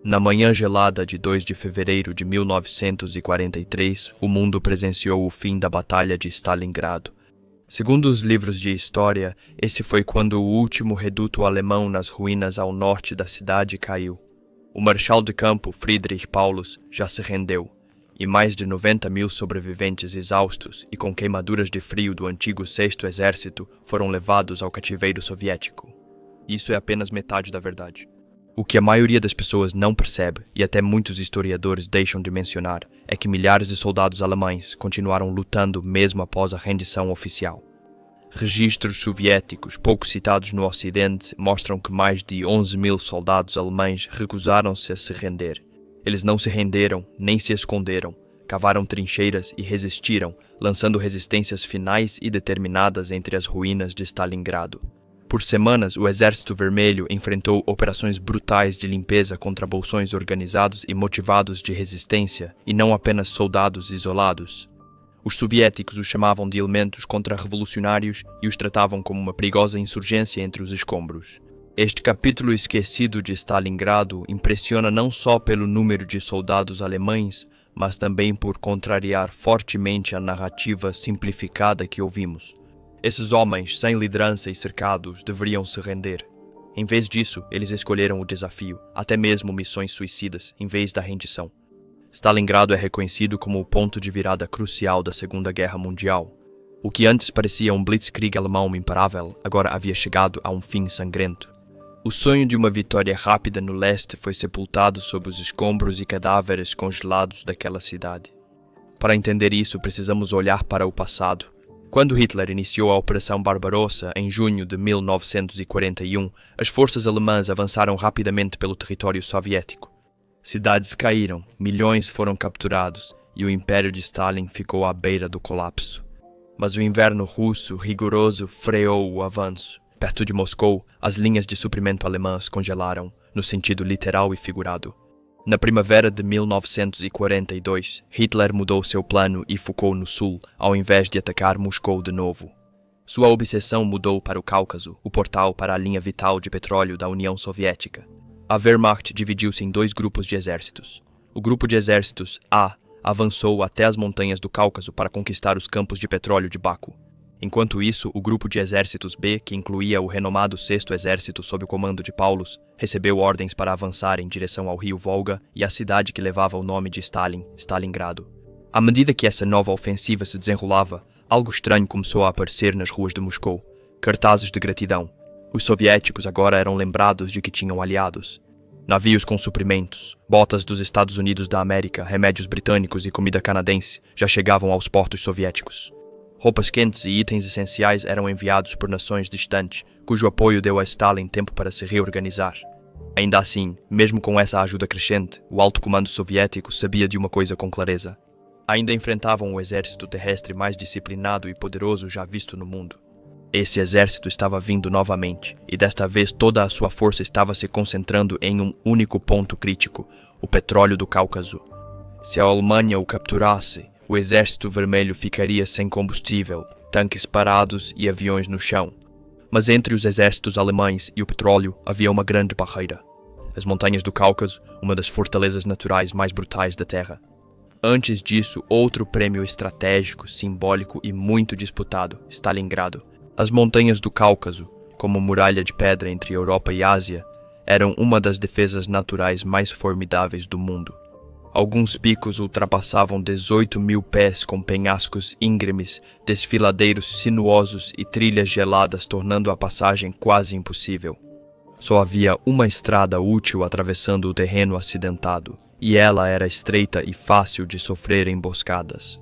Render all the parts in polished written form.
Na manhã gelada de 2 de fevereiro de 1943, o mundo presenciou o fim da Batalha de Stalingrado. Segundo os livros de história, esse foi quando o último reduto alemão nas ruínas ao norte da cidade caiu. O marechal de campo Friedrich Paulus já se rendeu, e mais de 90 mil sobreviventes exaustos e com queimaduras de frio do antigo 6º Exército foram levados ao cativeiro soviético. Isso é apenas metade da verdade. O que a maioria das pessoas não percebe, e até muitos historiadores deixam de mencionar, é que milhares de soldados alemães continuaram lutando mesmo após a rendição oficial. Registros soviéticos pouco citados no Ocidente mostram que mais de 11 mil soldados alemães recusaram-se a se render. Eles não se renderam, nem se esconderam, cavaram trincheiras e resistiram, lançando resistências finais e determinadas entre as ruínas de Stalingrado. Por semanas, o Exército Vermelho enfrentou operações brutais de limpeza contra bolsões organizados e motivados de resistência, e não apenas soldados isolados. Os soviéticos os chamavam de elementos contra-revolucionários e os tratavam como uma perigosa insurgência entre os escombros. Este capítulo esquecido de Stalingrado impressiona não só pelo número de soldados alemães, mas também por contrariar fortemente a narrativa simplificada que ouvimos. Esses homens, sem liderança e cercados, deveriam se render. Em vez disso, eles escolheram o desafio, até mesmo missões suicidas, em vez da rendição. Stalingrado é reconhecido como o ponto de virada crucial da Segunda Guerra Mundial. O que antes parecia um blitzkrieg alemão imparável, agora havia chegado a um fim sangrento. O sonho de uma vitória rápida no leste foi sepultado sob os escombros e cadáveres congelados daquela cidade. Para entender isso, precisamos olhar para o passado. Quando Hitler iniciou a Operação Barbarossa em junho de 1941, as forças alemãs avançaram rapidamente pelo território soviético. Cidades caíram, milhões foram capturados e o Império de Stalin ficou à beira do colapso. Mas o inverno russo rigoroso freou o avanço. Perto de Moscou, as linhas de suprimento alemãs congelaram, no sentido literal e figurado. Na primavera de 1942, Hitler mudou seu plano e focou no sul, ao invés de atacar Moscou de novo. Sua obsessão mudou para o Cáucaso, o portal para a linha vital de petróleo da União Soviética. A Wehrmacht dividiu-se em 2 grupos de exércitos. O grupo de exércitos A avançou até as montanhas do Cáucaso para conquistar os campos de petróleo de Baku. Enquanto isso, o grupo de exércitos B, que incluía o renomado 6º Exército sob o comando de Paulus, recebeu ordens para avançar em direção ao rio Volga e à cidade que levava o nome de Stalin, Stalingrado. À medida que essa nova ofensiva se desenrolava, algo estranho começou a aparecer nas ruas de Moscou. Cartazes de gratidão. Os soviéticos agora eram lembrados de que tinham aliados. Navios com suprimentos, botas dos Estados Unidos da América, remédios britânicos e comida canadense já chegavam aos portos soviéticos. Roupas quentes e itens essenciais eram enviados por nações distantes, cujo apoio deu a Stalin tempo para se reorganizar. Ainda assim, mesmo com essa ajuda crescente, o alto comando soviético sabia de uma coisa com clareza. Ainda enfrentavam o exército terrestre mais disciplinado e poderoso já visto no mundo. Esse exército estava vindo novamente, e desta vez toda a sua força estava se concentrando em um único ponto crítico, o petróleo do Cáucaso. Se a Alemanha o capturasse, o Exército Vermelho ficaria sem combustível, tanques parados e aviões no chão. Mas entre os exércitos alemães e o petróleo havia uma grande barreira. As montanhas do Cáucaso, uma das fortalezas naturais mais brutais da Terra. Antes disso, outro prêmio estratégico, simbólico e muito disputado, Stalingrado. As montanhas do Cáucaso, como muralha de pedra entre Europa e Ásia, eram uma das defesas naturais mais formidáveis do mundo. Alguns picos ultrapassavam 18 mil pés com penhascos íngremes, desfiladeiros sinuosos e trilhas geladas, tornando a passagem quase impossível. Só havia uma estrada útil atravessando o terreno acidentado, e ela era estreita e fácil de sofrer emboscadas.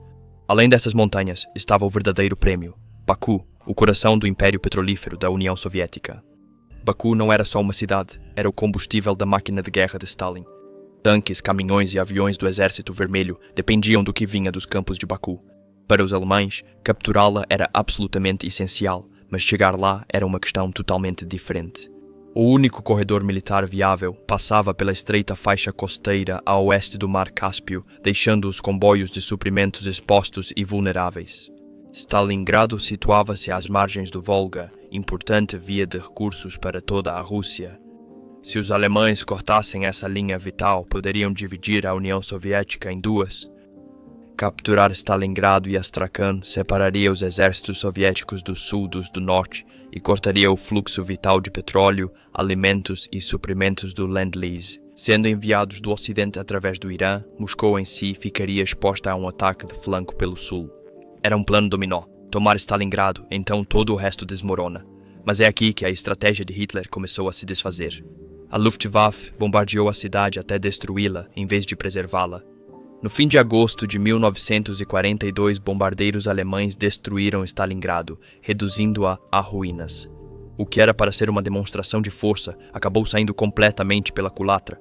Além dessas montanhas, estava o verdadeiro prêmio, Baku, o coração do Império Petrolífero da União Soviética. Baku não era só uma cidade, era o combustível da máquina de guerra de Stalin. Tanques, caminhões e aviões do Exército Vermelho dependiam do que vinha dos campos de Baku. Para os alemães, capturá-la era absolutamente essencial, mas chegar lá era uma questão totalmente diferente. O único corredor militar viável passava pela estreita faixa costeira a oeste do Mar Cáspio, deixando os comboios de suprimentos expostos e vulneráveis. Stalingrado situava-se às margens do Volga, importante via de recursos para toda a Rússia. Se os alemães cortassem essa linha vital, poderiam dividir a União Soviética em duas. Capturar Stalingrado e Astrakhan separaria os exércitos soviéticos do sul dos do norte e cortaria o fluxo vital de petróleo, alimentos e suprimentos do Lend-Lease. Sendo enviados do ocidente através do Irã, Moscou em si ficaria exposta a um ataque de flanco pelo sul. Era um plano dominó. Tomar Stalingrado, então todo o resto desmorona. Mas é aqui que a estratégia de Hitler começou a se desfazer. A Luftwaffe bombardeou a cidade até destruí-la, em vez de preservá-la. No fim de agosto de 1942, bombardeiros alemães destruíram Stalingrado, reduzindo-a a ruínas. O que era para ser uma demonstração de força acabou saindo completamente pela culatra.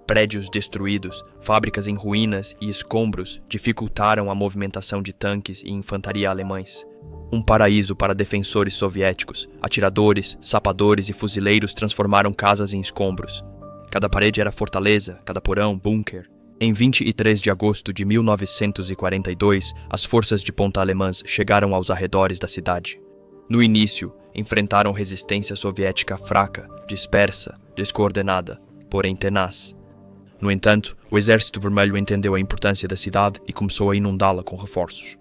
Prédios destruídos, fábricas em ruínas e escombros dificultaram a movimentação de tanques e infantaria alemães. Um paraíso para defensores soviéticos, atiradores, sapadores e fuzileiros transformaram casas em escombros. Cada parede era fortaleza, cada porão, bunker. Em 23 de agosto de 1942, as forças de ponta alemãs chegaram aos arredores da cidade. No início, enfrentaram resistência soviética fraca, dispersa, descoordenada, porém tenaz. No entanto, o Exército Vermelho entendeu a importância da cidade e começou a inundá-la com reforços.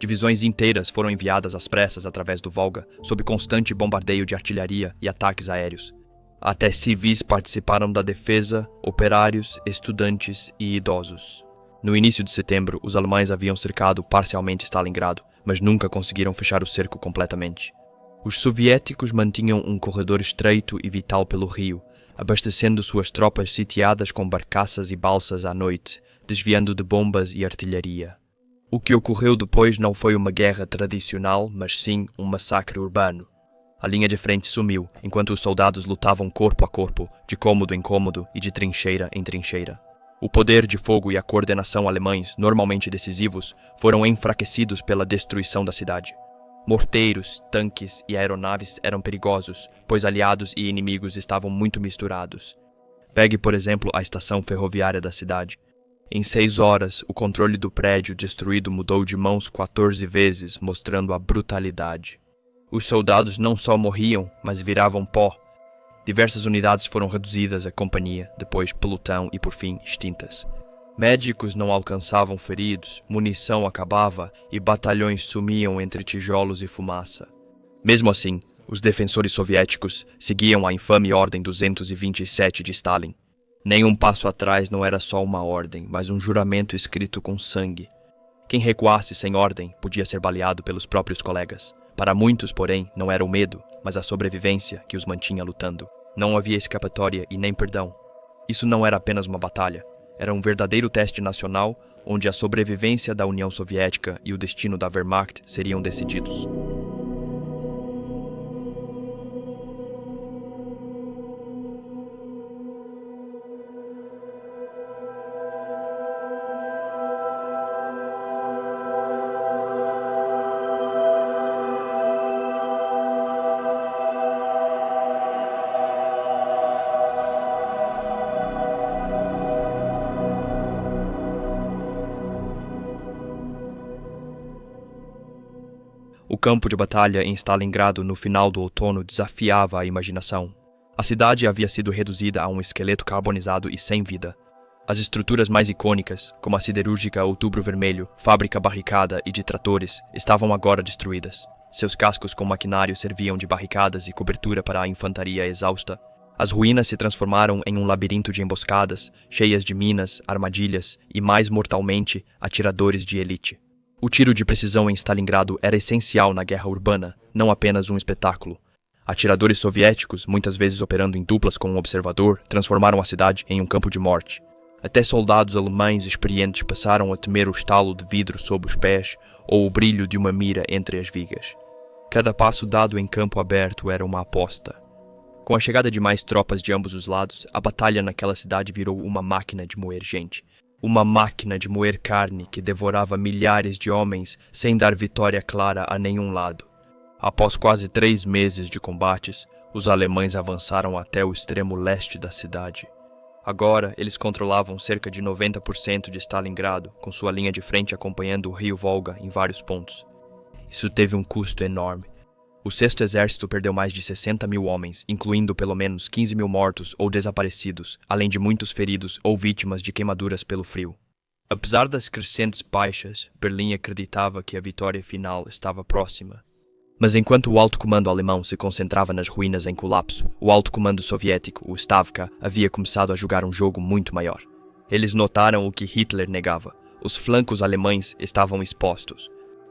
Divisões inteiras foram enviadas às pressas através do Volga, sob constante bombardeio de artilharia e ataques aéreos. Até civis participaram da defesa, operários, estudantes e idosos. No início de setembro, os alemães haviam cercado parcialmente Stalingrado, mas nunca conseguiram fechar o cerco completamente. Os soviéticos mantinham um corredor estreito e vital pelo rio, abastecendo suas tropas sitiadas com barcaças e balsas à noite, desviando de bombas e artilharia. O que ocorreu depois não foi uma guerra tradicional, mas sim um massacre urbano. A linha de frente sumiu, enquanto os soldados lutavam corpo a corpo, de cômodo em cômodo e de trincheira em trincheira. O poder de fogo e a coordenação alemães, normalmente decisivos, foram enfraquecidos pela destruição da cidade. Morteiros, tanques e aeronaves eram perigosos, pois aliados e inimigos estavam muito misturados. Pegue, por exemplo, a estação ferroviária da cidade. Em 6 horas, o controle do prédio destruído mudou de mãos 14 vezes, mostrando a brutalidade. Os soldados não só morriam, mas viravam pó. Diversas unidades foram reduzidas à companhia, depois pelotão e, por fim, extintas. Médicos não alcançavam feridos, munição acabava e batalhões sumiam entre tijolos e fumaça. Mesmo assim, os defensores soviéticos seguiam a infame Ordem 227 de Stalin. Nenhum passo atrás não era só uma ordem, mas um juramento escrito com sangue. Quem recuasse sem ordem podia ser baleado pelos próprios colegas. Para muitos, porém, não era o medo, mas a sobrevivência que os mantinha lutando. Não havia escapatória e nem perdão. Isso não era apenas uma batalha. Era um verdadeiro teste nacional, onde a sobrevivência da União Soviética e o destino da Wehrmacht seriam decididos. O campo de batalha em Stalingrado no final do outono desafiava a imaginação. A cidade havia sido reduzida a um esqueleto carbonizado e sem vida. As estruturas mais icônicas, como a siderúrgica Outubro Vermelho, fábrica barricada e de tratores, estavam agora destruídas. Seus cascos com maquinário serviam de barricadas e cobertura para a infantaria exausta. As ruínas se transformaram em um labirinto de emboscadas, cheias de minas, armadilhas e, mais mortalmente, atiradores de elite. O tiro de precisão em Stalingrado era essencial na guerra urbana, não apenas um espetáculo. Atiradores soviéticos, muitas vezes operando em duplas com um observador, transformaram a cidade em um campo de morte. Até soldados alemães experientes passaram a temer o estalo de vidro sob os pés ou o brilho de uma mira entre as vigas. Cada passo dado em campo aberto era uma aposta. Com a chegada de mais tropas de ambos os lados, a batalha naquela cidade virou uma máquina de moer gente. Uma máquina de moer carne que devorava milhares de homens sem dar vitória clara a nenhum lado. Após quase 3 meses de combates, os alemães avançaram até o extremo leste da cidade. Agora, eles controlavam cerca de 90% de Stalingrado, com sua linha de frente acompanhando o rio Volga em vários pontos. Isso teve um custo enorme. O Sexto Exército perdeu mais de 60 mil homens, incluindo pelo menos 15 mil mortos ou desaparecidos, além de muitos feridos ou vítimas de queimaduras pelo frio. Apesar das crescentes baixas, Berlim acreditava que a vitória final estava próxima. Mas enquanto o alto comando alemão se concentrava nas ruínas em colapso, o alto comando soviético, o Stavka, havia começado a jogar um jogo muito maior. Eles notaram o que Hitler negava. Os flancos alemães estavam expostos.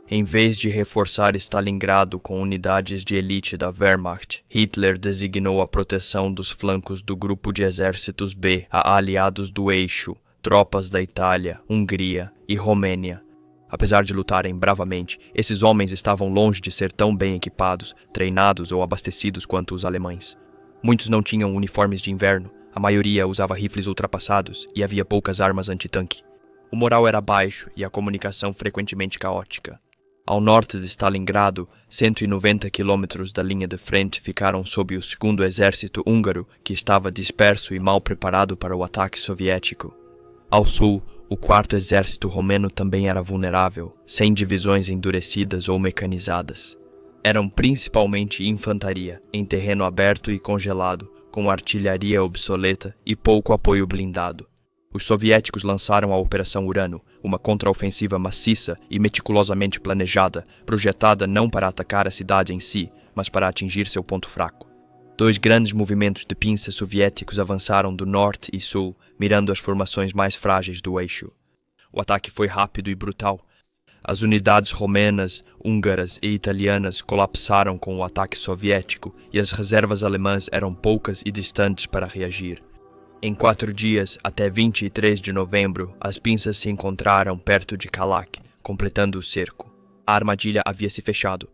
Em vez de reforçar Stalingrado com unidades de elite da Wehrmacht, Hitler designou a proteção dos flancos do grupo de exércitos B a aliados do eixo, tropas da Itália, Hungria e Romênia. Apesar de lutarem bravamente, esses homens estavam longe de ser tão bem equipados, treinados ou abastecidos quanto os alemães. Muitos não tinham uniformes de inverno, a maioria usava rifles ultrapassados e havia poucas armas antitanque. O moral era baixo e a comunicação frequentemente caótica. Ao norte de Stalingrado, 190 quilômetros da linha de frente ficaram sob o segundo exército húngaro, que estava disperso e mal preparado para o ataque soviético. Ao sul, o quarto exército romeno também era vulnerável, sem divisões endurecidas ou mecanizadas. Eram principalmente infantaria, em terreno aberto e congelado, com artilharia obsoleta e pouco apoio blindado. Os soviéticos lançaram a Operação Urano, uma contraofensiva maciça e meticulosamente planejada, projetada não para atacar a cidade em si, mas para atingir seu ponto fraco. 2 grandes movimentos de pinça soviéticos avançaram do norte e sul, mirando as formações mais frágeis do eixo. O ataque foi rápido e brutal. As unidades romenas, húngaras e italianas colapsaram com o ataque soviético e as reservas alemãs eram poucas e distantes para reagir. Em 4 dias, até 23 de novembro, as pinças se encontraram perto de Kalach, completando o cerco. A armadilha havia se fechado.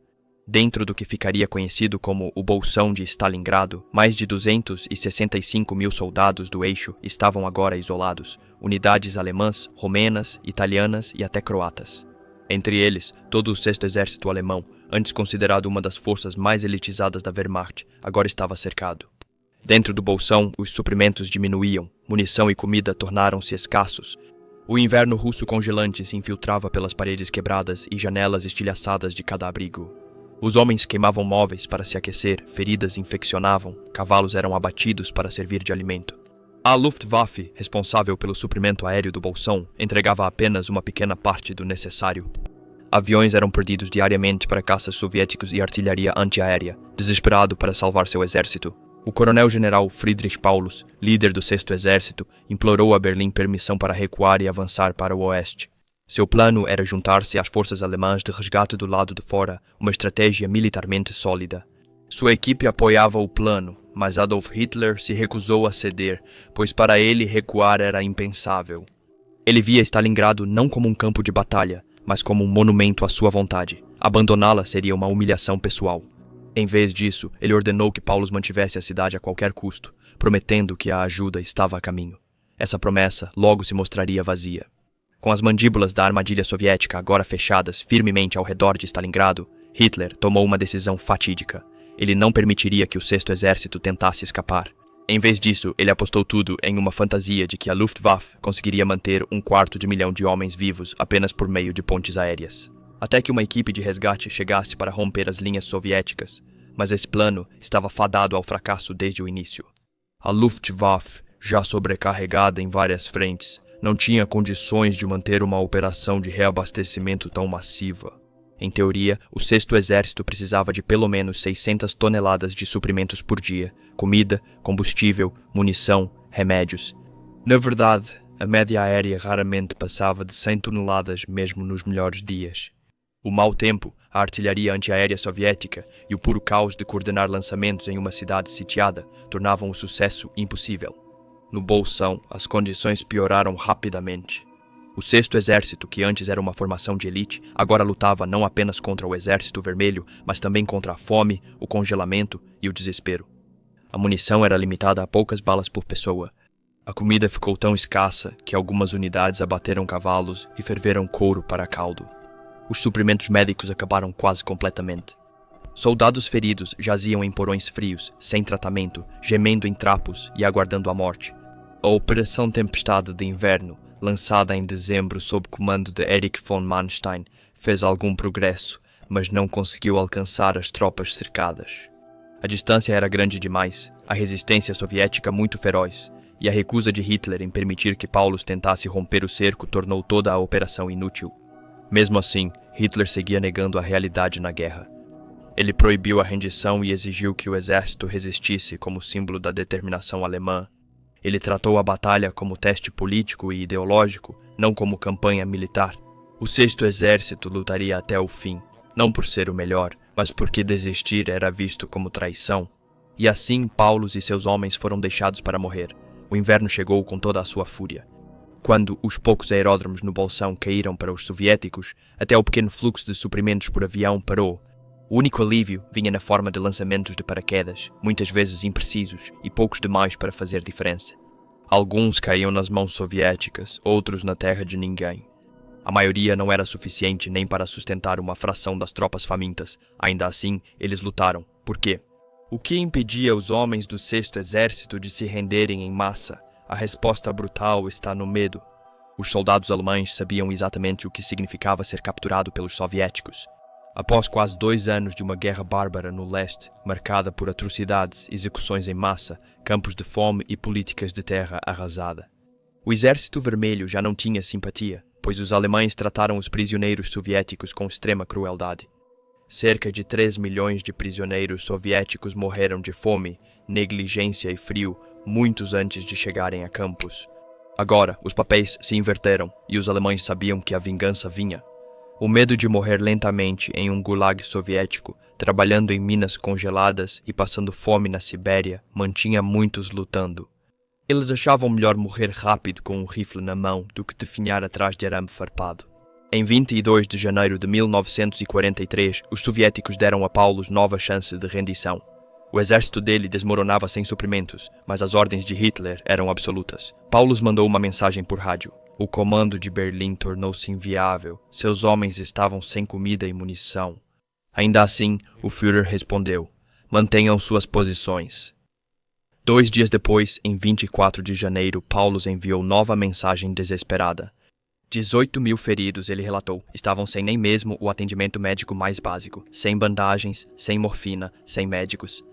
Dentro do que ficaria conhecido como o Bolsão de Stalingrado, mais de 265 mil soldados do eixo estavam agora isolados, unidades alemãs, romenas, italianas e até croatas. Entre eles, todo o Sexto Exército Alemão, antes considerado uma das forças mais elitizadas da Wehrmacht, agora estava cercado. Dentro do bolsão, os suprimentos diminuíam, munição e comida tornaram-se escassos. O inverno russo congelante se infiltrava pelas paredes quebradas e janelas estilhaçadas de cada abrigo. Os homens queimavam móveis para se aquecer, feridas infeccionavam, cavalos eram abatidos para servir de alimento. A Luftwaffe, responsável pelo suprimento aéreo do bolsão, entregava apenas uma pequena parte do necessário. Aviões eram perdidos diariamente para caças soviéticos e artilharia antiaérea, desesperado para salvar seu exército. O coronel-general Friedrich Paulus, líder do Sexto Exército, implorou a Berlim permissão para recuar e avançar para o oeste. Seu plano era juntar-se às forças alemãs de resgate do lado de fora, uma estratégia militarmente sólida. Sua equipe apoiava o plano, mas Adolf Hitler se recusou a ceder, pois para ele recuar era impensável. Ele via Stalingrado não como um campo de batalha, mas como um monumento à sua vontade. Abandoná-la seria uma humilhação pessoal. Em vez disso, ele ordenou que Paulus mantivesse a cidade a qualquer custo, prometendo que a ajuda estava a caminho. Essa promessa logo se mostraria vazia. Com as mandíbulas da armadilha soviética agora fechadas firmemente ao redor de Stalingrado, Hitler tomou uma decisão fatídica. Ele não permitiria que o Sexto Exército tentasse escapar. Em vez disso, ele apostou tudo em uma fantasia de que a Luftwaffe conseguiria manter 250.000 de homens vivos apenas por meio de pontes aéreas. Até que uma equipe de resgate chegasse para romper as linhas soviéticas, mas esse plano estava fadado ao fracasso desde o início. A Luftwaffe, já sobrecarregada em várias frentes, não tinha condições de manter uma operação de reabastecimento tão massiva. Em teoria, o Sexto Exército precisava de pelo menos 600 toneladas de suprimentos por dia, comida, combustível, munição, remédios. Na verdade, a média aérea raramente passava de 100 toneladas mesmo nos melhores dias. O mau tempo, a artilharia antiaérea soviética e o puro caos de coordenar lançamentos em uma cidade sitiada tornavam o sucesso impossível. No bolsão, as condições pioraram rapidamente. O Sexto Exército, que antes era uma formação de elite, agora lutava não apenas contra o Exército Vermelho, mas também contra a fome, o congelamento e o desespero. A munição era limitada a poucas balas por pessoa. A comida ficou tão escassa que algumas unidades abateram cavalos e ferveram couro para caldo. Os suprimentos médicos acabaram quase completamente. Soldados feridos jaziam em porões frios, sem tratamento, gemendo em trapos e aguardando a morte. A Operação Tempestade de Inverno, lançada em dezembro sob comando de Erich von Manstein, fez algum progresso, mas não conseguiu alcançar as tropas cercadas. A distância era grande demais, a resistência soviética muito feroz, e a recusa de Hitler em permitir que Paulus tentasse romper o cerco tornou toda a operação inútil. Mesmo assim, Hitler seguia negando a realidade na guerra. Ele proibiu a rendição e exigiu que o exército resistisse como símbolo da determinação alemã. Ele tratou a batalha como teste político e ideológico, não como campanha militar. O Sexto Exército lutaria até o fim, não por ser o melhor, mas porque desistir era visto como traição. E assim Paulus e seus homens foram deixados para morrer. O inverno chegou com toda a sua fúria. Quando os poucos aeródromos no Bolsão caíram para os soviéticos, até o pequeno fluxo de suprimentos por avião parou. O único alívio vinha na forma de lançamentos de paraquedas, muitas vezes imprecisos e poucos demais para fazer diferença. Alguns caíam nas mãos soviéticas, outros na terra de ninguém. A maioria não era suficiente nem para sustentar uma fração das tropas famintas. Ainda assim, eles lutaram. Por quê? O que impedia os homens do Sexto Exército de se renderem em massa? A resposta brutal está no medo. Os soldados alemães sabiam exatamente o que significava ser capturado pelos soviéticos. Após quase 2 anos de uma guerra bárbara no leste, marcada por atrocidades, execuções em massa, campos de fome e políticas de terra arrasada, o Exército Vermelho já não tinha simpatia, pois os alemães trataram os prisioneiros soviéticos com extrema crueldade. Cerca de 3 milhões de prisioneiros soviéticos morreram de fome, negligência e frio, muitos antes de chegarem a campos. Agora, os papéis se inverteram e os alemães sabiam que a vingança vinha. O medo de morrer lentamente em um gulag soviético, trabalhando em minas congeladas e passando fome na Sibéria, mantinha muitos lutando. Eles achavam melhor morrer rápido com um rifle na mão do que definhar atrás de arame farpado. Em 22 de janeiro de 1943, os soviéticos deram a Paulus nova chance de rendição. O exército dele desmoronava sem suprimentos, mas as ordens de Hitler eram absolutas. Paulus mandou uma mensagem por rádio. O comando de Berlim tornou-se inviável. Seus homens estavam sem comida e munição. Ainda assim, o Führer respondeu: mantenham suas posições. 2 dias depois, em 24 de janeiro, Paulus enviou nova mensagem desesperada. 18.000 feridos, ele relatou, estavam sem nem mesmo o atendimento médico mais básico, sem bandagens, sem morfina, sem médicos.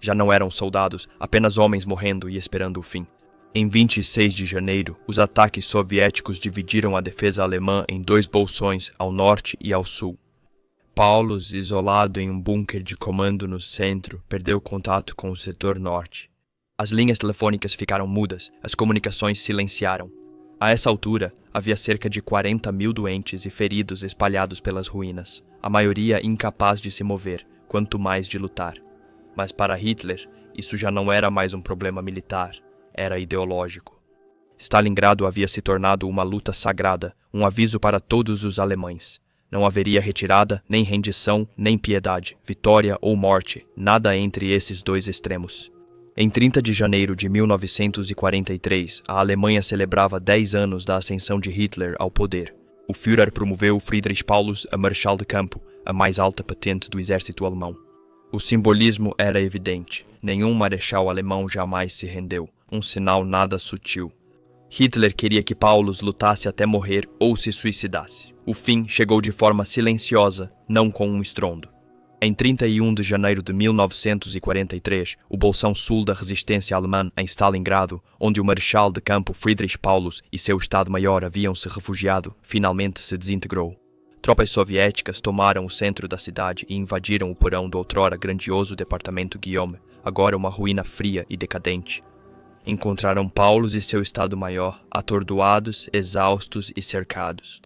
Já não eram soldados, apenas homens morrendo e esperando o fim. Em 26 de janeiro, os ataques soviéticos dividiram a defesa alemã em 2 bolsões, ao norte e ao sul. Paulus, isolado em um bunker de comando no centro, perdeu contato com o setor norte. As linhas telefônicas ficaram mudas, as comunicações silenciaram. A essa altura, havia cerca de 40.000 doentes e feridos espalhados pelas ruínas, a maioria incapaz de se mover, quanto mais de lutar. Mas para Hitler, isso já não era mais um problema militar. Era ideológico. Stalingrado havia se tornado uma luta sagrada, um aviso para todos os alemães. Não haveria retirada, nem rendição, nem piedade, vitória ou morte, nada entre esses 2 extremos. Em 30 de janeiro de 1943, a Alemanha celebrava 10 anos da ascensão de Hitler ao poder. O Führer promoveu Friedrich Paulus a Marechal de Campo, a mais alta patente do exército alemão. O simbolismo era evidente. Nenhum marechal alemão jamais se rendeu. Um sinal nada sutil. Hitler queria que Paulus lutasse até morrer ou se suicidasse. O fim chegou de forma silenciosa, não com um estrondo. Em 31 de janeiro de 1943, o bolsão sul da resistência alemã em Stalingrado, onde o marechal de campo Friedrich Paulus e seu estado-maior haviam se refugiado, finalmente se desintegrou. Tropas soviéticas tomaram o centro da cidade e invadiram o porão do outrora grandioso departamento Guillaume, agora uma ruína fria e decadente. Encontraram Paulus e seu estado-maior, atordoados, exaustos e cercados.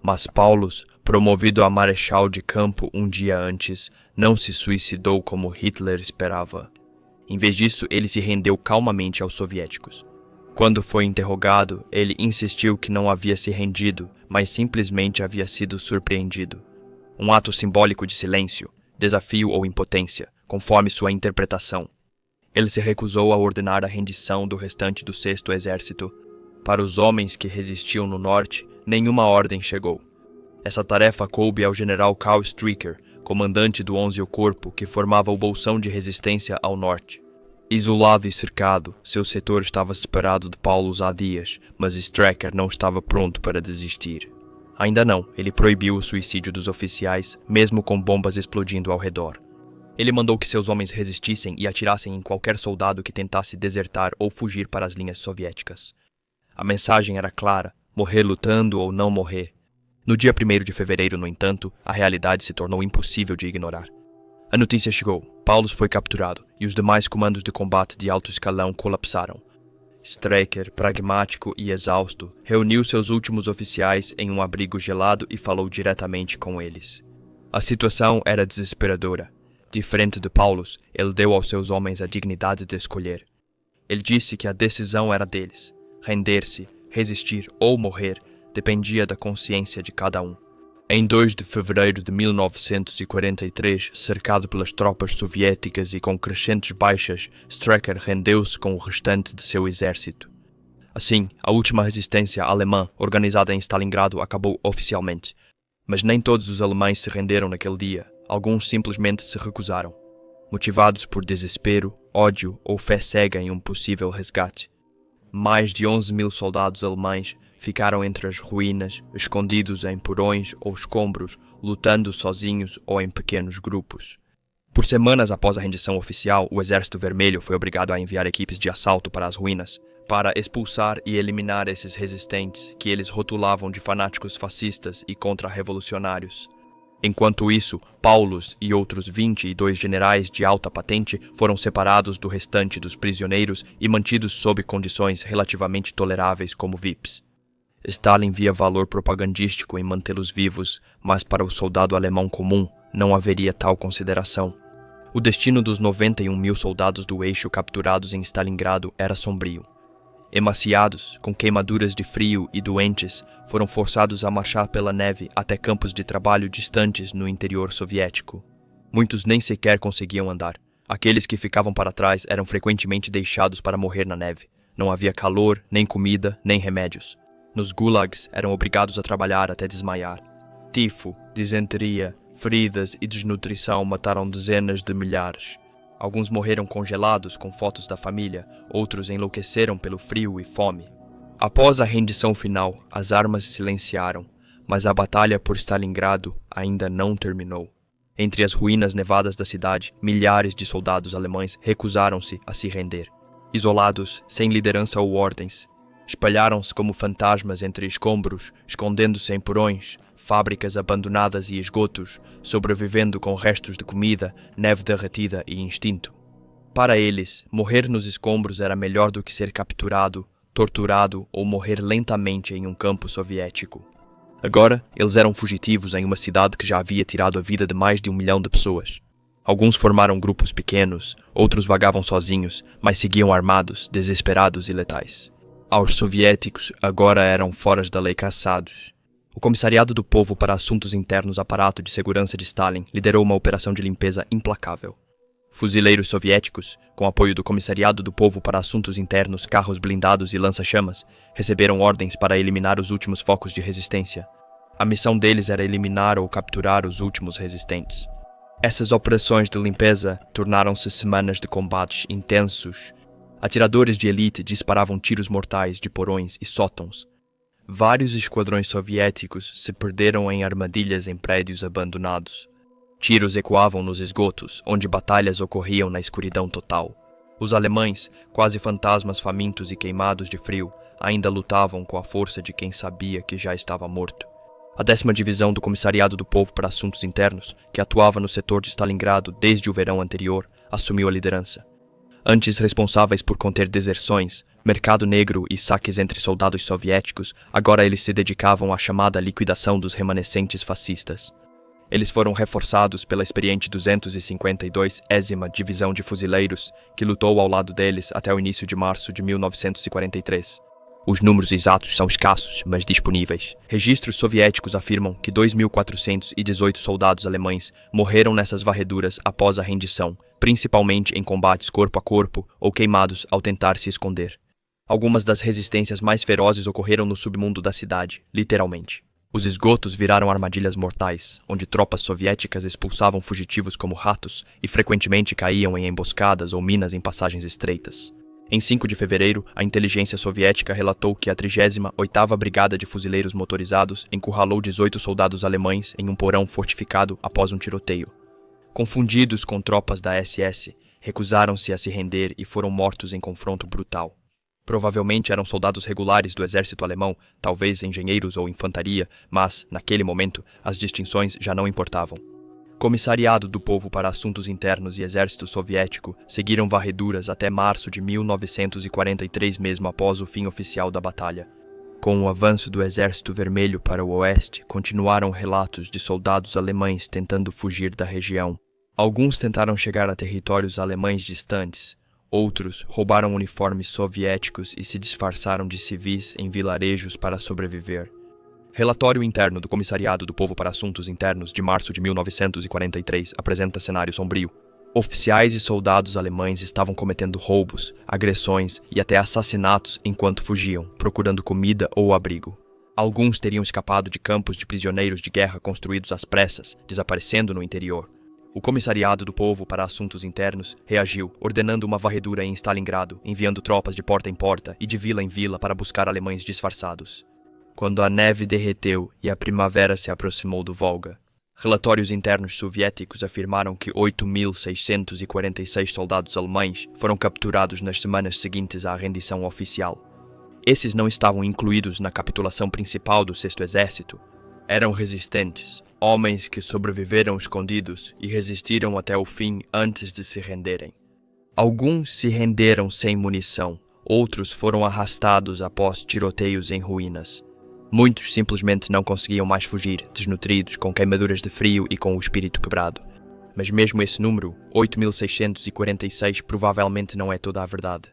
Mas Paulus, promovido a marechal de campo um dia antes, não se suicidou como Hitler esperava. Em vez disso, ele se rendeu calmamente aos soviéticos. Quando foi interrogado, ele insistiu que não havia se rendido, mas simplesmente havia sido surpreendido. Um ato simbólico de silêncio, desafio ou impotência, conforme sua interpretação. Ele se recusou a ordenar a rendição do restante do Sexto Exército. Para os homens que resistiam no norte, nenhuma ordem chegou. Essa tarefa coube ao general Karl Stryker, comandante do 11º Corpo, que formava o bolsão de resistência ao norte. Isolado e cercado, seu setor estava separado de Paulus há dias, mas Stryker não estava pronto para desistir. Ainda não, ele proibiu o suicídio dos oficiais, mesmo com bombas explodindo ao redor. Ele mandou que seus homens resistissem e atirassem em qualquer soldado que tentasse desertar ou fugir para as linhas soviéticas. A mensagem era clara: morrer lutando ou não morrer. No dia 1º de fevereiro, no entanto, a realidade se tornou impossível de ignorar. A notícia chegou: Paulus foi capturado e os demais comandos de combate de alto escalão colapsaram. Stryker, pragmático e exausto, reuniu seus últimos oficiais em um abrigo gelado e falou diretamente com eles. A situação era desesperadora. Diferente de Paulus, ele deu aos seus homens a dignidade de escolher. Ele disse que a decisão era deles. Render-se, resistir ou morrer dependia da consciência de cada um. Em 2 de fevereiro de 1943, cercado pelas tropas soviéticas e com crescentes baixas, Stryker rendeu-se com o restante de seu exército. Assim, a última resistência alemã organizada em Stalingrado acabou oficialmente. Mas nem todos os alemães se renderam naquele dia. Alguns simplesmente se recusaram, motivados por desespero, ódio ou fé cega em um possível resgate. Mais de 11.000 soldados alemães ficaram entre as ruínas, escondidos em porões ou escombros, lutando sozinhos ou em pequenos grupos. Por semanas após a rendição oficial, o Exército Vermelho foi obrigado a enviar equipes de assalto para as ruínas, para expulsar e eliminar esses resistentes, que eles rotulavam de fanáticos fascistas e contra-revolucionários. Enquanto isso, Paulus e outros 22 generais de alta patente foram separados do restante dos prisioneiros e mantidos sob condições relativamente toleráveis como VIPs. Stalin via valor propagandístico em mantê-los vivos, mas para o soldado alemão comum não haveria tal consideração. O destino dos 91.000 soldados do eixo capturados em Stalingrado era sombrio. Emaciados, com queimaduras de frio e doentes, foram forçados a marchar pela neve até campos de trabalho distantes no interior soviético. Muitos nem sequer conseguiam andar. Aqueles que ficavam para trás eram frequentemente deixados para morrer na neve. Não havia calor, nem comida, nem remédios. Nos gulags eram obrigados a trabalhar até desmaiar. Tifo, disenteria, feridas e desnutrição mataram dezenas de milhares. Alguns morreram congelados com fotos da família, outros enlouqueceram pelo frio e fome. Após a rendição final, as armas silenciaram, mas a batalha por Stalingrado ainda não terminou. Entre as ruínas nevadas da cidade, milhares de soldados alemães recusaram-se a se render. Isolados, sem liderança ou ordens, espalharam-se como fantasmas entre escombros, escondendo-se em porões, fábricas abandonadas e esgotos, sobrevivendo com restos de comida, neve derretida e instinto. Para eles, morrer nos escombros era melhor do que ser capturado, torturado ou morrer lentamente em um campo soviético. Agora, eles eram fugitivos em uma cidade que já havia tirado a vida de mais de 1 milhão de pessoas. Alguns formaram grupos pequenos, outros vagavam sozinhos, mas seguiam armados, desesperados e letais. Aos soviéticos, agora eram foras da lei caçados. O Comissariado do Povo para Assuntos Internos Aparato de Segurança de Stalin liderou uma operação de limpeza implacável. Fuzileiros soviéticos, com apoio do Comissariado do Povo para Assuntos Internos, carros blindados e lança-chamas, receberam ordens para eliminar os últimos focos de resistência. A missão deles era eliminar ou capturar os últimos resistentes. Essas operações de limpeza tornaram-se semanas de combates intensos. Atiradores de elite disparavam tiros mortais de porões e sótãos. Vários esquadrões soviéticos se perderam em armadilhas em prédios abandonados. Tiros ecoavam nos esgotos, onde batalhas ocorriam na escuridão total. Os alemães, quase fantasmas famintos e queimados de frio, ainda lutavam com a força de quem sabia que já estava morto. A 10ª Divisão do Comissariado do Povo para Assuntos Internos, que atuava no setor de Stalingrado desde o verão anterior, assumiu a liderança. Antes responsáveis por conter deserções, mercado negro e saques entre soldados soviéticos, agora eles se dedicavam à chamada liquidação dos remanescentes fascistas. Eles foram reforçados pela experiente 252ª Divisão de Fuzileiros, que lutou ao lado deles até o início de março de 1943. Os números exatos são escassos, mas disponíveis. Registros soviéticos afirmam que 2.418 soldados alemães morreram nessas varreduras após a rendição, principalmente em combates corpo a corpo ou queimados ao tentar se esconder. Algumas das resistências mais ferozes ocorreram no submundo da cidade, literalmente. Os esgotos viraram armadilhas mortais, onde tropas soviéticas expulsavam fugitivos como ratos e frequentemente caíam em emboscadas ou minas em passagens estreitas. Em 5 de fevereiro, a inteligência soviética relatou que a 38ª Brigada de Fuzileiros Motorizados encurralou 18 soldados alemães em um porão fortificado após um tiroteio. Confundidos com tropas da SS, recusaram-se a se render e foram mortos em confronto brutal. Provavelmente eram soldados regulares do exército alemão, talvez engenheiros ou infantaria, mas, naquele momento, as distinções já não importavam. Comissariado do Povo para Assuntos Internos e Exército Soviético seguiram varreduras até março de 1943, mesmo após o fim oficial da batalha. Com o avanço do Exército Vermelho para o oeste, continuaram relatos de soldados alemães tentando fugir da região. Alguns tentaram chegar a territórios alemães distantes. Outros roubaram uniformes soviéticos e se disfarçaram de civis em vilarejos para sobreviver. Relatório interno do Comissariado do Povo para Assuntos Internos de março de 1943 apresenta cenário sombrio. Oficiais e soldados alemães estavam cometendo roubos, agressões e até assassinatos enquanto fugiam, procurando comida ou abrigo. Alguns teriam escapado de campos de prisioneiros de guerra construídos às pressas, desaparecendo no interior. O Comissariado do Povo para Assuntos Internos reagiu, ordenando uma varredura em Stalingrado, enviando tropas de porta em porta e de vila em vila para buscar alemães disfarçados. Quando a neve derreteu e a primavera se aproximou do Volga, relatórios internos soviéticos afirmaram que 8.646 soldados alemães foram capturados nas semanas seguintes à rendição oficial. Esses não estavam incluídos na capitulação principal do 6º Exército. Eram resistentes, homens que sobreviveram escondidos e resistiram até o fim antes de se renderem. Alguns se renderam sem munição, outros foram arrastados após tiroteios em ruínas. Muitos simplesmente não conseguiam mais fugir, desnutridos, com queimaduras de frio e com o espírito quebrado. Mas mesmo esse número, 8.646, provavelmente não é toda a verdade.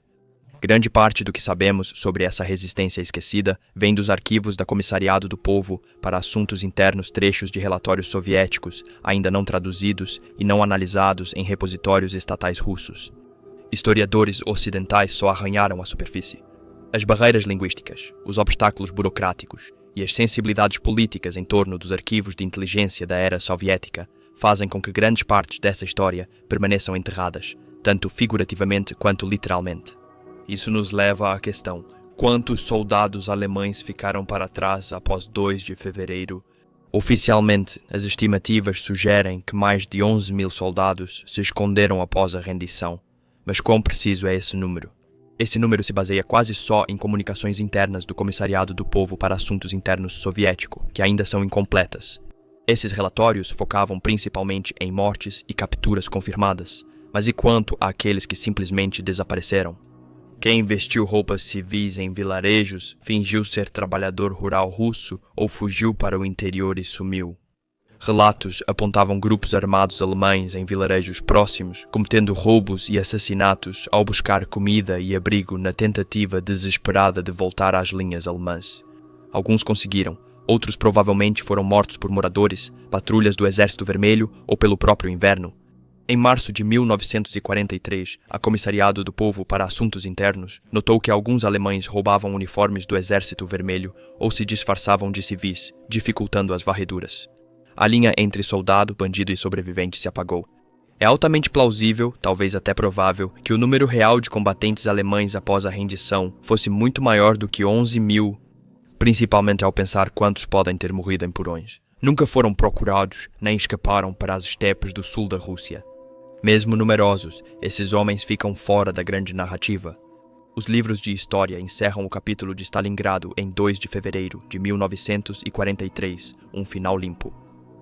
Grande parte do que sabemos sobre essa resistência esquecida vem dos arquivos da Comissariado do Povo para Assuntos Internos, trechos de relatórios soviéticos, ainda não traduzidos e não analisados em repositórios estatais russos. Historiadores ocidentais só arranharam a superfície. As barreiras linguísticas, os obstáculos burocráticos e as sensibilidades políticas em torno dos arquivos de inteligência da era soviética fazem com que grandes partes dessa história permaneçam enterradas, tanto figurativamente quanto literalmente. Isso nos leva à questão: quantos soldados alemães ficaram para trás após 2 de fevereiro? Oficialmente, as estimativas sugerem que mais de 11.000 soldados se esconderam após a rendição. Mas quão preciso é esse número? Esse número se baseia quase só em comunicações internas do Comissariado do Povo para Assuntos Internos soviético, que ainda são incompletas. Esses relatórios focavam principalmente em mortes e capturas confirmadas. Mas e quanto àqueles que simplesmente desapareceram? Quem vestiu roupas civis em vilarejos, fingiu ser trabalhador rural russo ou fugiu para o interior e sumiu? Relatos apontavam grupos armados alemães em vilarejos próximos, cometendo roubos e assassinatos ao buscar comida e abrigo na tentativa desesperada de voltar às linhas alemãs. Alguns conseguiram, outros provavelmente foram mortos por moradores, patrulhas do Exército Vermelho ou pelo próprio inverno. Em março de 1943, a Comissariado do Povo para Assuntos Internos notou que alguns alemães roubavam uniformes do Exército Vermelho ou se disfarçavam de civis, dificultando as varreduras. A linha entre soldado, bandido e sobrevivente se apagou. É altamente plausível, talvez até provável, que o número real de combatentes alemães após a rendição fosse muito maior do que 11.000, principalmente ao pensar quantos podem ter morrido em porões. Nunca foram procurados, nem escaparam para as estepes do sul da Rússia. Mesmo numerosos, esses homens ficam fora da grande narrativa. Os livros de história encerram o capítulo de Stalingrado em 2 de fevereiro de 1943, um final limpo.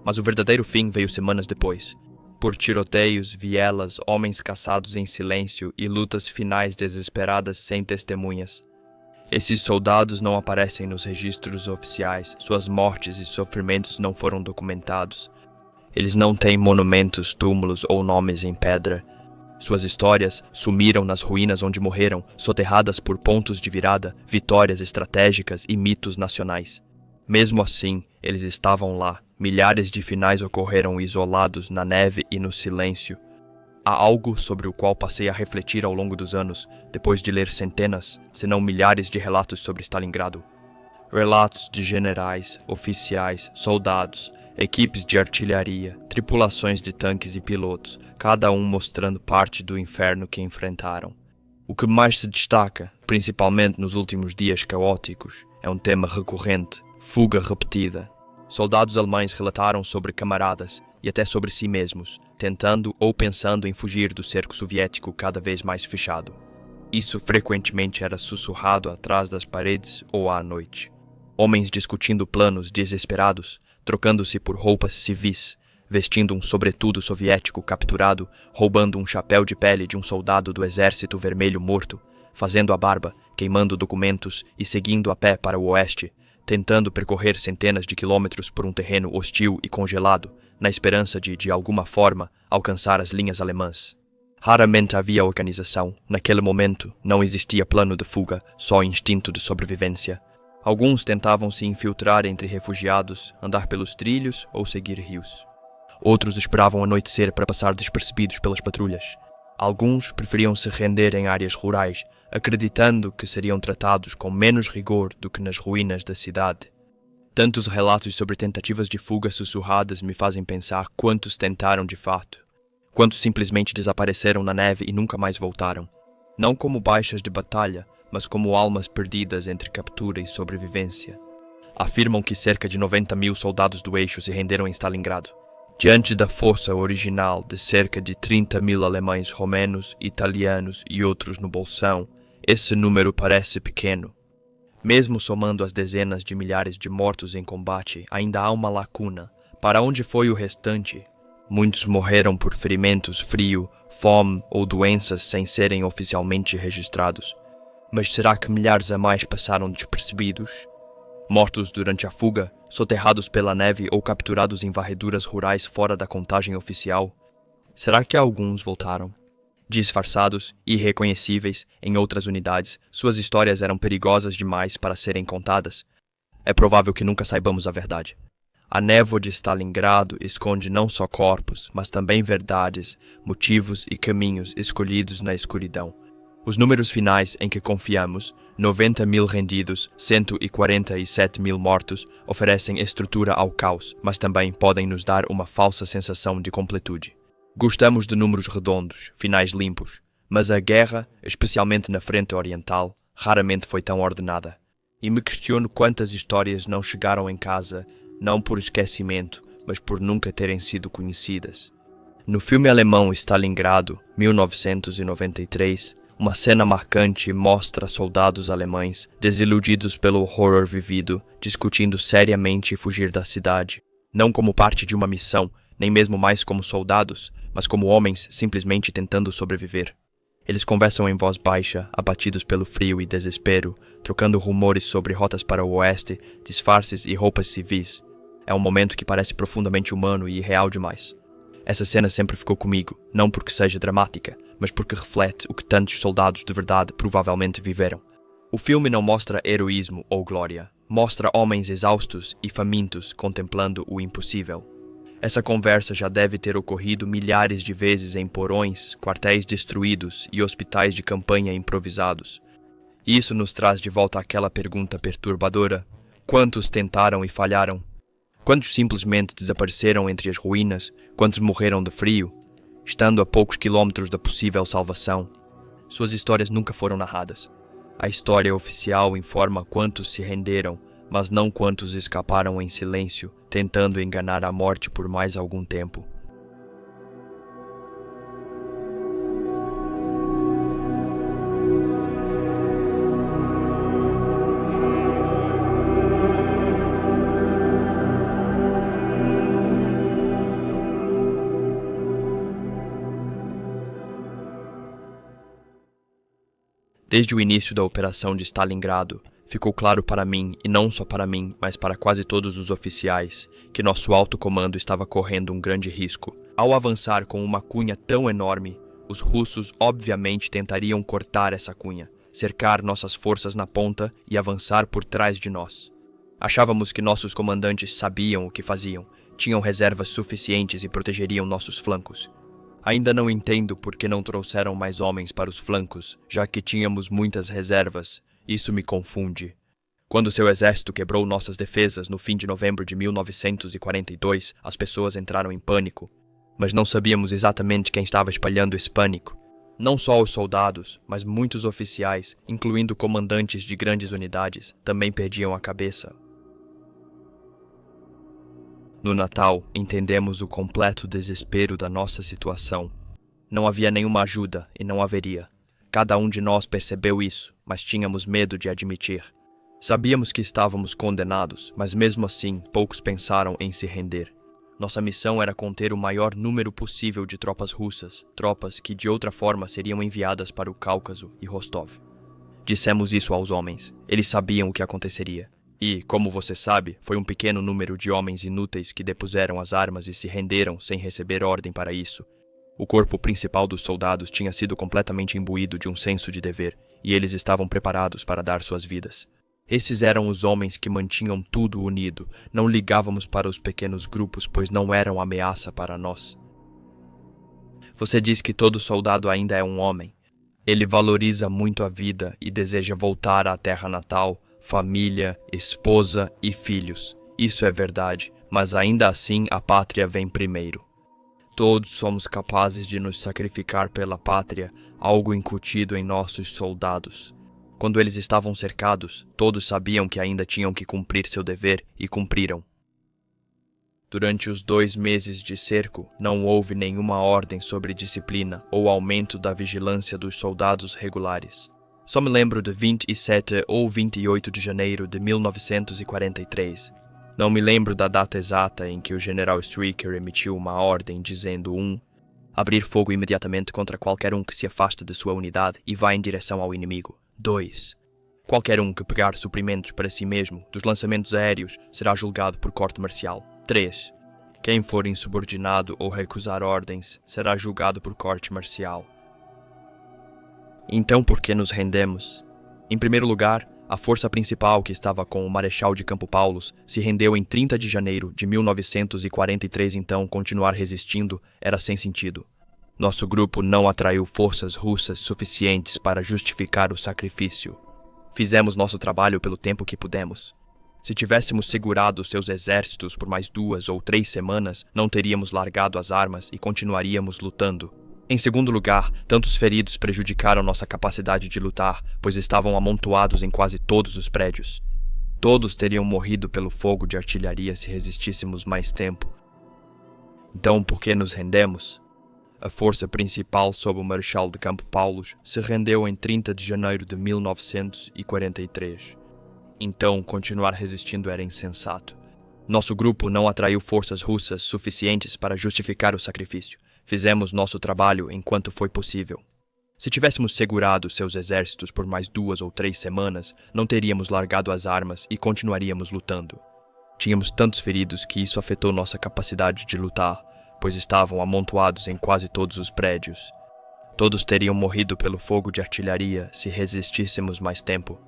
Mas o verdadeiro fim veio semanas depois. Por tiroteios, vielas, homens caçados em silêncio e lutas finais desesperadas sem testemunhas. Esses soldados não aparecem nos registros oficiais, suas mortes e sofrimentos não foram documentados. Eles não têm monumentos, túmulos ou nomes em pedra. Suas histórias sumiram nas ruínas onde morreram, soterradas por pontos de virada, vitórias estratégicas e mitos nacionais. Mesmo assim, eles estavam lá. Milhares de finais ocorreram isolados na neve e no silêncio. Há algo sobre o qual passei a refletir ao longo dos anos, depois de ler centenas, se não milhares de relatos sobre Stalingrado. Relatos de generais, oficiais, soldados, equipes de artilharia, tripulações de tanques e pilotos, cada um mostrando parte do inferno que enfrentaram. O que mais se destaca, principalmente nos últimos dias caóticos, é um tema recorrente: fuga repetida. Soldados alemães relataram sobre camaradas e até sobre si mesmos, tentando ou pensando em fugir do cerco soviético cada vez mais fechado. Isso frequentemente era sussurrado atrás das paredes ou à noite. Homens discutindo planos desesperados, trocando-se por roupas civis, vestindo um sobretudo soviético capturado, roubando um chapéu de pele de um soldado do Exército Vermelho morto, fazendo a barba, queimando documentos e seguindo a pé para o oeste, tentando percorrer centenas de quilômetros por um terreno hostil e congelado, na esperança de alguma forma, alcançar as linhas alemãs. Raramente havia organização. Naquele momento, não existia plano de fuga, só instinto de sobrevivência. Alguns tentavam se infiltrar entre refugiados, andar pelos trilhos ou seguir rios. Outros esperavam anoitecer para passar despercebidos pelas patrulhas. Alguns preferiam se render em áreas rurais, acreditando que seriam tratados com menos rigor do que nas ruínas da cidade. Tantos relatos sobre tentativas de fuga sussurradas me fazem pensar quantos tentaram de fato. Quantos simplesmente desapareceram na neve e nunca mais voltaram. Não como baixas de batalha, mas como almas perdidas entre captura e sobrevivência. Afirmam que cerca de 90 mil soldados do eixo se renderam em Stalingrado, diante da força original de cerca de 30 mil alemães, romenos, italianos e outros no Bolsão. Esse número parece pequeno. Mesmo somando as dezenas de milhares de mortos em combate, ainda há uma lacuna. Para onde foi o restante? Muitos morreram por ferimentos, frio, fome ou doenças sem serem oficialmente registrados. Mas será que milhares a mais passaram despercebidos? Mortos durante a fuga, soterrados pela neve ou capturados em varreduras rurais fora da contagem oficial? Será que alguns voltaram? Disfarçados e irreconhecíveis em outras unidades, suas histórias eram perigosas demais para serem contadas. É provável que nunca saibamos a verdade. A névoa de Stalingrado esconde não só corpos, mas também verdades, motivos e caminhos escolhidos na escuridão. Os números finais em que confiamos, 90 mil rendidos, 147 mil mortos, oferecem estrutura ao caos, mas também podem nos dar uma falsa sensação de completude. Gostamos de números redondos, finais limpos, mas a guerra, especialmente na frente oriental, raramente foi tão ordenada. E me questiono quantas histórias não chegaram em casa, não por esquecimento, mas por nunca terem sido conhecidas. No filme alemão Stalingrado, 1993, uma cena marcante mostra soldados alemães, desiludidos pelo horror vivido, discutindo seriamente fugir da cidade, não como parte de uma missão, nem mesmo mais como soldados, mas como homens simplesmente tentando sobreviver. Eles conversam em voz baixa, abatidos pelo frio e desespero, trocando rumores sobre rotas para o oeste, disfarces e roupas civis. É um momento que parece profundamente humano e irreal demais. Essa cena sempre ficou comigo, não porque seja dramática, mas porque reflete o que tantos soldados de verdade provavelmente viveram. O filme não mostra heroísmo ou glória, mostra homens exaustos e famintos contemplando o impossível. Essa conversa já deve ter ocorrido milhares de vezes em porões, quartéis destruídos e hospitais de campanha improvisados. Isso nos traz de volta àquela pergunta perturbadora: quantos tentaram e falharam? Quantos simplesmente desapareceram entre as ruínas? Quantos morreram de frio, estando a poucos quilômetros da possível salvação? Suas histórias nunca foram narradas. A história oficial informa quantos se renderam, mas não quantos escaparam em silêncio, tentando enganar a morte por mais algum tempo. Desde o início da operação de Stalingrado, ficou claro para mim, e não só para mim, mas para quase todos os oficiais, que nosso alto comando estava correndo um grande risco. Ao avançar com uma cunha tão enorme, os russos obviamente tentariam cortar essa cunha, cercar nossas forças na ponta e avançar por trás de nós. Achávamos que nossos comandantes sabiam o que faziam, tinham reservas suficientes e protegeriam nossos flancos. Ainda não entendo por que não trouxeram mais homens para os flancos, já que tínhamos muitas reservas. Isso me confunde. Quando seu exército quebrou nossas defesas no fim de novembro de 1942, as pessoas entraram em pânico. Mas não sabíamos exatamente quem estava espalhando esse pânico. Não só os soldados, mas muitos oficiais, incluindo comandantes de grandes unidades, também perdiam a cabeça. No Natal, entendemos o completo desespero da nossa situação. Não havia nenhuma ajuda e não haveria. Cada um de nós percebeu isso, mas tínhamos medo de admitir. Sabíamos que estávamos condenados, mas mesmo assim, poucos pensaram em se render. Nossa missão era conter o maior número possível de tropas russas, tropas que de outra forma seriam enviadas para o Cáucaso e Rostov. Dissemos isso aos homens. Eles sabiam o que aconteceria. E, como você sabe, foi um pequeno número de homens inúteis que depuseram as armas e se renderam sem receber ordem para isso. O corpo principal dos soldados tinha sido completamente imbuído de um senso de dever, e eles estavam preparados para dar suas vidas. Esses eram os homens que mantinham tudo unido. Não ligávamos para os pequenos grupos, pois não eram ameaça para nós. Você diz que todo soldado ainda é um homem. Ele valoriza muito a vida e deseja voltar à terra natal, família, esposa e filhos. Isso é verdade, mas ainda assim a pátria vem primeiro. Todos somos capazes de nos sacrificar pela pátria, algo incutido em nossos soldados. Quando eles estavam cercados, todos sabiam que ainda tinham que cumprir seu dever e cumpriram. Durante os 2 meses de cerco, não houve nenhuma ordem sobre disciplina ou aumento da vigilância dos soldados regulares. Só me lembro de 27 ou 28 de janeiro de 1943. Não me lembro da data exata em que o general Stryker emitiu uma ordem dizendo abrir fogo imediatamente contra qualquer um que se afasta de sua unidade e vá em direção ao inimigo. 2. Qualquer um que pegar suprimentos para si mesmo dos lançamentos aéreos será julgado por corte marcial. 3. Quem for insubordinado ou recusar ordens será julgado por corte marcial. Então por que nos rendemos? Em primeiro lugar, a força principal que estava com o Marechal de Campo Paulos se rendeu em 30 de janeiro de 1943, então continuar resistindo era sem sentido. Nosso grupo não atraiu forças russas suficientes para justificar o sacrifício. Fizemos nosso trabalho pelo tempo que pudemos. Se tivéssemos segurado seus exércitos por mais 2 ou 3 semanas, não teríamos largado as armas e continuaríamos lutando. Em segundo lugar, tantos feridos prejudicaram nossa capacidade de lutar, pois estavam amontoados em quase todos os prédios. Todos teriam morrido pelo fogo de artilharia se resistíssemos mais tempo. Então, por que nos rendemos? A força principal sob o Marechal de Campo Paulos se rendeu em 30 de janeiro de 1943. Então, continuar resistindo era insensato. Nosso grupo não atraiu forças russas suficientes para justificar o sacrifício. Fizemos nosso trabalho enquanto foi possível. Se tivéssemos segurado seus exércitos por mais 2 ou 3 semanas, não teríamos largado as armas e continuaríamos lutando. Tínhamos tantos feridos que isso afetou nossa capacidade de lutar, pois estavam amontoados em quase todos os prédios. Todos teriam morrido pelo fogo de artilharia se resistíssemos mais tempo.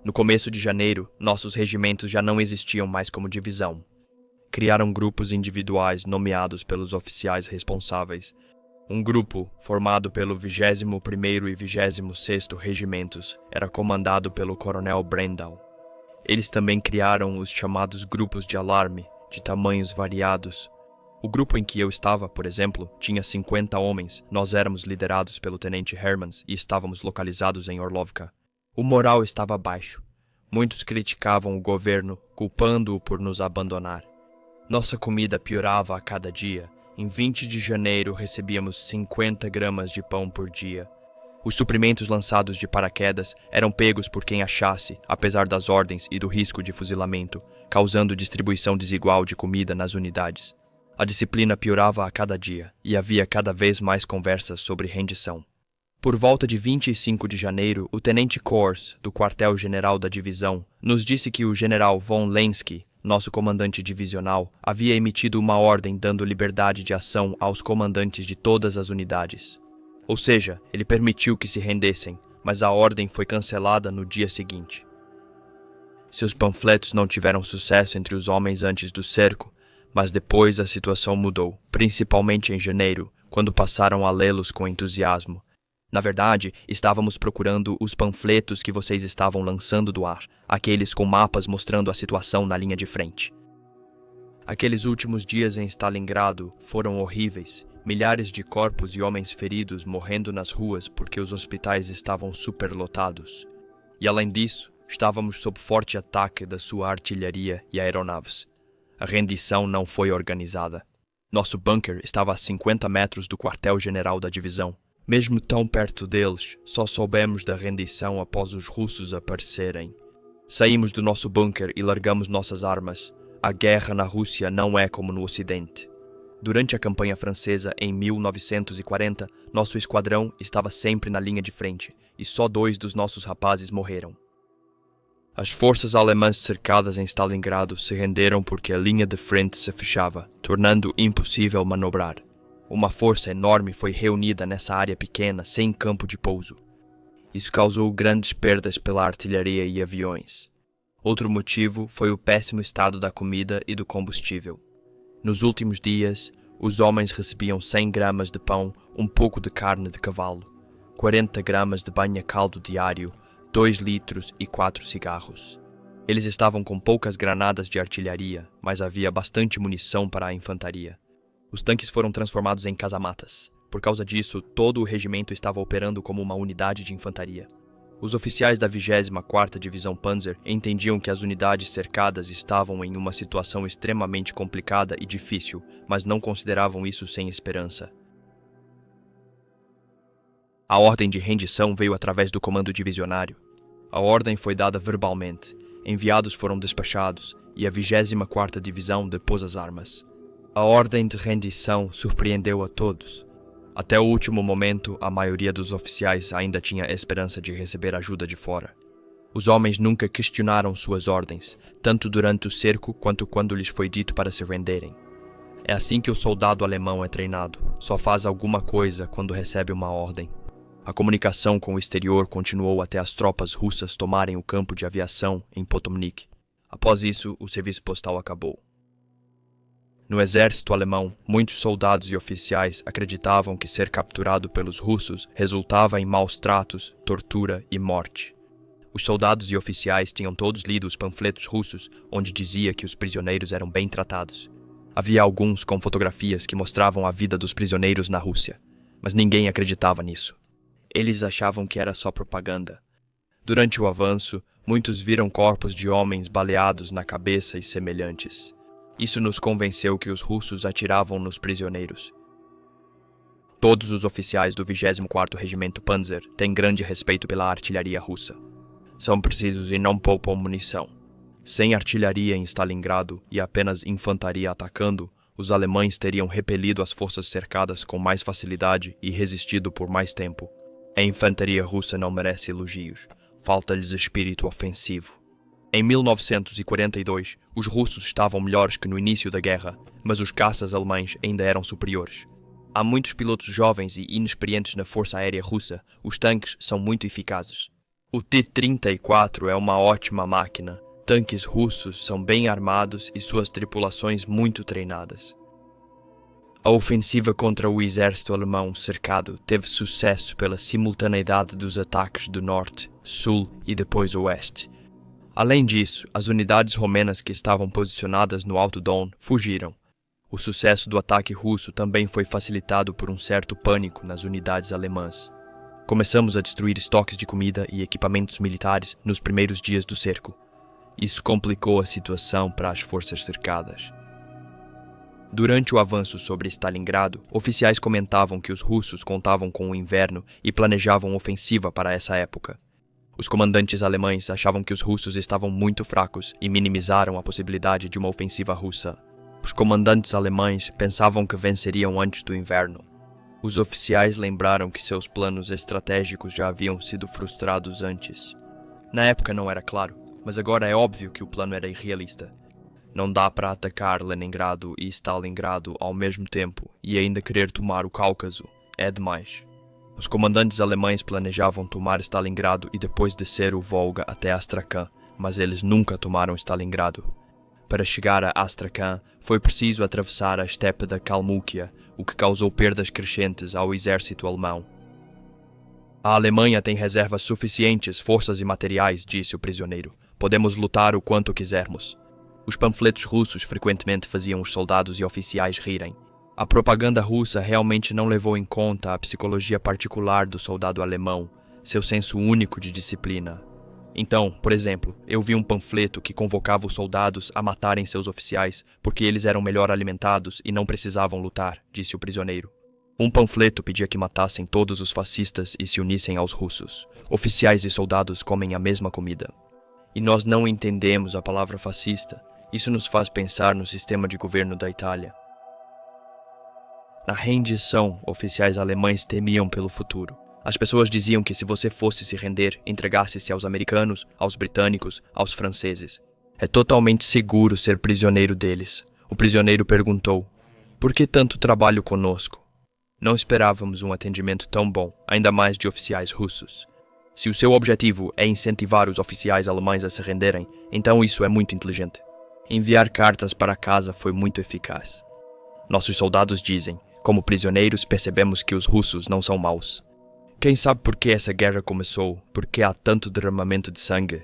No começo de janeiro, nossos regimentos já não existiam mais como divisão. Criaram grupos individuais nomeados pelos oficiais responsáveis. Um grupo, formado pelo 21º e 26º Regimentos, era comandado pelo coronel Brendal. Eles também criaram os chamados grupos de alarme, de tamanhos variados. O grupo em que eu estava, por exemplo, tinha 50 homens. Nós éramos liderados pelo tenente Hermans e estávamos localizados em Orlovka. O moral estava baixo. Muitos criticavam o governo, culpando-o por nos abandonar. Nossa comida piorava a cada dia. Em 20 de janeiro recebíamos 50 gramas de pão por dia. Os suprimentos lançados de paraquedas eram pegos por quem achasse, apesar das ordens e do risco de fuzilamento, causando distribuição desigual de comida nas unidades. A disciplina piorava a cada dia e havia cada vez mais conversas sobre rendição. Por volta de 25 de janeiro, o tenente Kors, do quartel-general da divisão, nos disse que o general von Lenski, nosso comandante divisional, havia emitido uma ordem dando liberdade de ação aos comandantes de todas as unidades. Ou seja, ele permitiu que se rendessem, mas a ordem foi cancelada no dia seguinte. Seus panfletos não tiveram sucesso entre os homens antes do cerco, mas depois a situação mudou, principalmente em janeiro, quando passaram a lê-los com entusiasmo. Na verdade, estávamos procurando os panfletos que vocês estavam lançando do ar, aqueles com mapas mostrando a situação na linha de frente. Aqueles últimos dias em Stalingrado foram horríveis. Milhares de corpos e homens feridos morrendo nas ruas porque os hospitais estavam superlotados. E além disso, estávamos sob forte ataque da sua artilharia e aeronaves. A rendição não foi organizada. Nosso bunker estava a 50 metros do quartel-general da divisão. Mesmo tão perto deles, só soubemos da rendição após os russos aparecerem. Saímos do nosso bunker e largamos nossas armas. A guerra na Rússia não é como no Ocidente. Durante a campanha francesa, em 1940, nosso esquadrão estava sempre na linha de frente, e só 2 dos nossos rapazes morreram. As forças alemãs cercadas em Stalingrado se renderam porque a linha de frente se fechava, tornando impossível manobrar. Uma força enorme foi reunida nessa área pequena, sem campo de pouso. Isso causou grandes perdas pela artilharia e aviões. Outro motivo foi o péssimo estado da comida e do combustível. Nos últimos dias, os homens recebiam 100 gramas de pão, um pouco de carne de cavalo, 40 gramas de banha-caldo diário, 2 litros e 4 cigarros. Eles estavam com poucas granadas de artilharia, mas havia bastante munição para a infantaria. Os tanques foram transformados em casamatas. Por causa disso, todo o regimento estava operando como uma unidade de infantaria. Os oficiais da 24ª Divisão Panzer entendiam que as unidades cercadas estavam em uma situação extremamente complicada e difícil, mas não consideravam isso sem esperança. A ordem de rendição veio através do comando divisionário. A ordem foi dada verbalmente, enviados foram despachados e a 24ª Divisão depôs as armas. A ordem de rendição surpreendeu a todos. Até o último momento, a maioria dos oficiais ainda tinha esperança de receber ajuda de fora. Os homens nunca questionaram suas ordens, tanto durante o cerco quanto quando lhes foi dito para se renderem. É assim que o soldado alemão é treinado, só faz alguma coisa quando recebe uma ordem. A comunicação com o exterior continuou até as tropas russas tomarem o campo de aviação em Potomnik. Após isso, o serviço postal acabou. No exército alemão, muitos soldados e oficiais acreditavam que ser capturado pelos russos resultava em maus tratos, tortura e morte. Os soldados e oficiais tinham todos lido os panfletos russos, onde dizia que os prisioneiros eram bem tratados. Havia alguns com fotografias que mostravam a vida dos prisioneiros na Rússia, mas ninguém acreditava nisso. Eles achavam que era só propaganda. Durante o avanço, muitos viram corpos de homens baleados na cabeça e semelhantes. Isso nos convenceu que os russos atiravam nos prisioneiros. Todos os oficiais do 24º Regimento Panzer têm grande respeito pela artilharia russa. São precisos e não poupam munição. Sem artilharia em Stalingrado e apenas infantaria atacando, os alemães teriam repelido as forças cercadas com mais facilidade e resistido por mais tempo. A infantaria russa não merece elogios. Falta-lhes espírito ofensivo. Em 1942, os russos estavam melhores que no início da guerra, mas os caças alemães ainda eram superiores. Há muitos pilotos jovens e inexperientes na Força Aérea Russa. Os tanques são muito eficazes. O T-34 é uma ótima máquina. Tanques russos são bem armados e suas tripulações muito treinadas. A ofensiva contra o exército alemão cercado teve sucesso pela simultaneidade dos ataques do norte, sul e depois oeste. Além disso, as unidades romenas que estavam posicionadas no Alto Don fugiram. O sucesso do ataque russo também foi facilitado por um certo pânico nas unidades alemãs. Começamos a destruir estoques de comida e equipamentos militares nos primeiros dias do cerco. Isso complicou a situação para as forças cercadas. Durante o avanço sobre Stalingrado, oficiais comentavam que os russos contavam com o inverno e planejavam ofensiva para essa época. Os comandantes alemães achavam que os russos estavam muito fracos e minimizaram a possibilidade de uma ofensiva russa. Os comandantes alemães pensavam que venceriam antes do inverno. Os oficiais lembraram que seus planos estratégicos já haviam sido frustrados antes. Na época não era claro, mas agora é óbvio que o plano era irrealista. Não dá para atacar Leningrado e Stalingrado ao mesmo tempo e ainda querer tomar o Cáucaso. É demais. Os comandantes alemães planejavam tomar Stalingrado e depois descer o Volga até Astrakhan, mas eles nunca tomaram Stalingrado. Para chegar a Astrakhan, foi preciso atravessar a estepe da Kalmúquia, o que causou perdas crescentes ao exército alemão. A Alemanha tem reservas suficientes, forças e materiais, disse o prisioneiro. Podemos lutar o quanto quisermos. Os panfletos russos frequentemente faziam os soldados e oficiais rirem. A propaganda russa realmente não levou em conta a psicologia particular do soldado alemão, seu senso único de disciplina. Então, por exemplo, eu vi um panfleto que convocava os soldados a matarem seus oficiais porque eles eram melhor alimentados e não precisavam lutar, disse o prisioneiro. Um panfleto pedia que matassem todos os fascistas e se unissem aos russos. Oficiais e soldados comem a mesma comida. E nós não entendemos a palavra fascista. Isso nos faz pensar no sistema de governo da Itália. Na rendição, oficiais alemães temiam pelo futuro. As pessoas diziam que se você fosse se render, entregasse-se aos americanos, aos britânicos, aos franceses. É totalmente seguro ser prisioneiro deles. O prisioneiro perguntou: por que tanto trabalho conosco? Não esperávamos um atendimento tão bom, ainda mais de oficiais russos. Se o seu objetivo é incentivar os oficiais alemães a se renderem, então isso é muito inteligente. Enviar cartas para casa foi muito eficaz. Nossos soldados dizem: como prisioneiros percebemos que os russos não são maus. Quem sabe por que essa guerra começou? Por que há tanto derramamento de sangue?